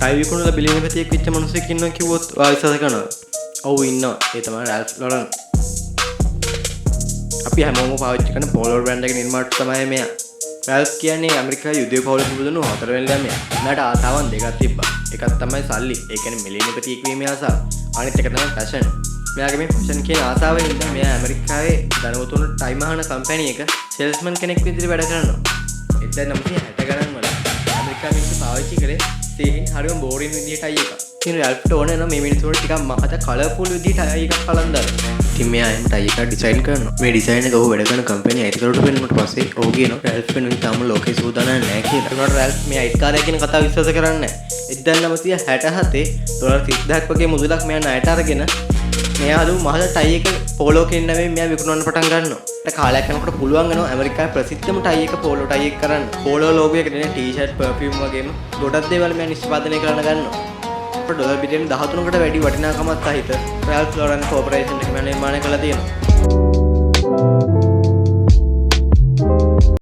ටයි විකුණලා බිලියනපතියෙක් වෙච්ච මිනිහෙක් ඉන්නවා කිව්වොත් ඔයා විශ්වාස කරනවද? ඔව් ඉන්නවා. ඒ තමයි රැල්ෆ් ලොරන්. අපි හැමෝම පාවිච්චි කරන පෝලෝ බ්‍රෑන්ඩ් එකේ නිර්මාතෘ තමයි මෙයා. රැල්ෆ් කියන්නේ ඇමරිකාවේ යුදෙව් පවුලක පුදුණු හතරවෙනි ළමයා. එයාට ආසාවන් දෙකක් තිබ්බා. එකක් තමයි සල්ලි. ඒ කියන්නේ මිලියනපතියෙක් වීමේ ආසාව. අනිත් එක තමයි ෆැෂන්. මෙයාගේ මේ ෆැෂන් කියන ආසාවෙන් ඉඳන් මෙයා ඇමරිකාවේ ධනවතුන්ට ටයි මහන කම්පැනි එක සේල්ස්මන් කෙනෙක් විදිහට වැඩ කරනවා. 1960 ගණන් වල ඇමරිකාවේ මිනිස්සු පාවිච්චි කරේ සීහින් හරියම බෝරින් විදිහට ටයි එකක්. ඉතින් රැල්ෆ්ට ඕනේ නම් මේ මිනිස්සුන්ට ටිකක් මහත කලර්ෆුල් විදිහට ටයි එකක් කලන් දාලා. ඉතින් මෙයා එහෙම ටයි එකක් ඩිසයින් කරනවා. මේ ඩිසයින් එක ඔහු වැඩ කරන කම්පැනි අයිතිකරුට පෙන්නුනට පස්සේ ඔහු කියනවා රැල්ෆ් වෙනුවෙන් තාම ලෝකේ සූදානම් නැහැ කියලා. ඒකට රැල්ෆ් මේ අයිතිකාරයා කියන කතාව විශ්වාස කරන්නේ නැහැ. 1967 ඩොලර් 30000ක් වගේ මුදලක් මෙයා ණයට අරගෙන මෙයා හදපු මහල ටයි එක පෝලෝ කෙන් නෙමෙයි මෙයා විකුණන්න පටන් ගන්නවා. ඒක කාලයක් යනකොට පුළුවන් වෙනවා ඇමරිකාවේ ප්‍රසිද්ධම ටයි එක පෝලෝ ටයි එක කරන්න. පෝලෝ ලෝගෝ එක දෙන ටී-ෂර්ට්, පර්ෆියුම් වගේම ගොඩක් දේවල් මෙයා නිෂ්පාදනය කරන්න ගන්නවා. ඩොලර් බිලියන 13කට වැඩි වටිනාකමක් සහිත රැල්ෆ් ලොරන් කෝපරේෂන් එක නිර්මාණය කළා තියෙනවා.